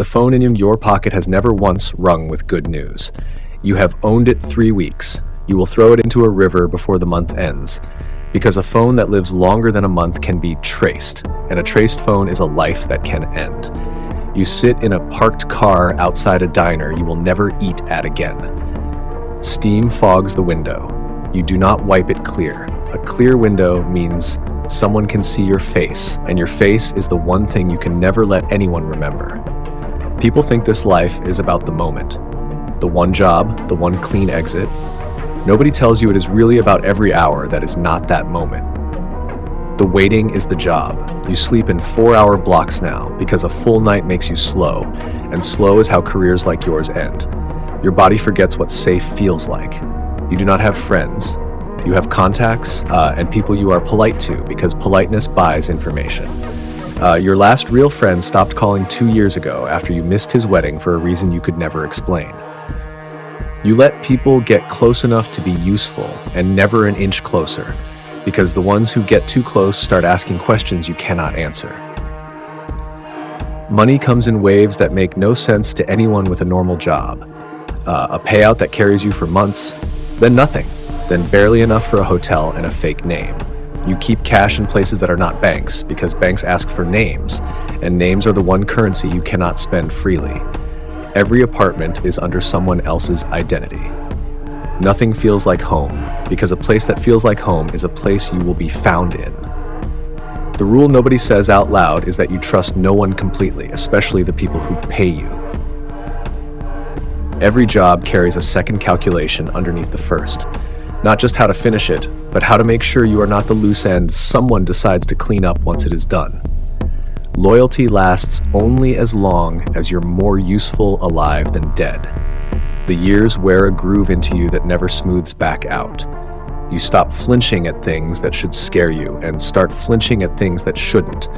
The phone in your pocket has never once rung with good news. You have owned it 3 weeks. You will throw it into a river before the month ends. Because a phone that lives longer than a month can be traced, and a traced phone is a life that can end. You sit in a parked car outside a diner you will never eat at again. Steam fogs the window. You do not wipe it clear. A clear window means someone can see your face, and your face is the one thing you can never let anyone remember. People think this life is about the moment. The one job, the one clean exit. Nobody tells you it is really about every hour that is not that moment. The waiting is the job. You sleep in 4-hour blocks now because a full night makes you slow, and slow is how careers like yours end. Your body forgets what safe feels like. You do not have friends. You have contacts and people you are polite to because politeness buys information. Your last real friend stopped calling 2 years ago after you missed his wedding for a reason you could never explain. You let people get close enough to be useful and never an inch closer, because the ones who get too close start asking questions you cannot answer. Money comes in waves that make no sense to anyone with a normal job. A payout that carries you for months, then nothing, then barely enough for a hotel and a fake name. You keep cash in places that are not banks, because banks ask for names, and names are the one currency you cannot spend freely. Every apartment is under someone else's identity. Nothing feels like home, because a place that feels like home is a place you will be found in. The rule nobody says out loud is that you trust no one completely, especially the people who pay you. Every job carries a second calculation underneath the first. Not just how to finish it, but how to make sure you are not the loose end someone decides to clean up once it is done. Loyalty lasts only as long as you're more useful alive than dead. The years wear a groove into you that never smooths back out. You stop flinching at things that should scare you and start flinching at things that shouldn't.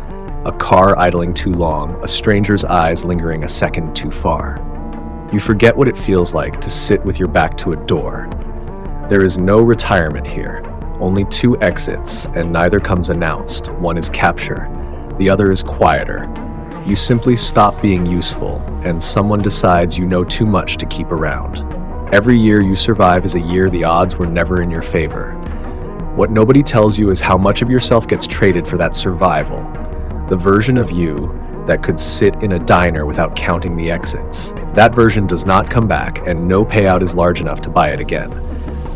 A car idling too long, a stranger's eyes lingering a second too far. You forget what it feels like to sit with your back to a door. There is no retirement here, only 2 exits, and neither comes announced. One is capture. The other is quieter. You simply stop being useful, and someone decides you know too much to keep around. Every year you survive is a year the odds were never in your favor. What nobody tells you is how much of yourself gets traded for that survival. The version of you that could sit in a diner without counting the exits. That version does not come back, and no payout is large enough to buy it again.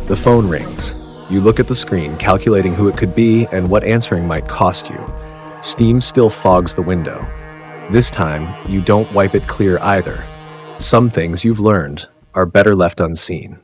The phone rings. You look at the screen, calculating who it could be and what answering might cost you. Steam still fogs the window. This time, you don't wipe it clear either. Some things you've learned are better left unseen.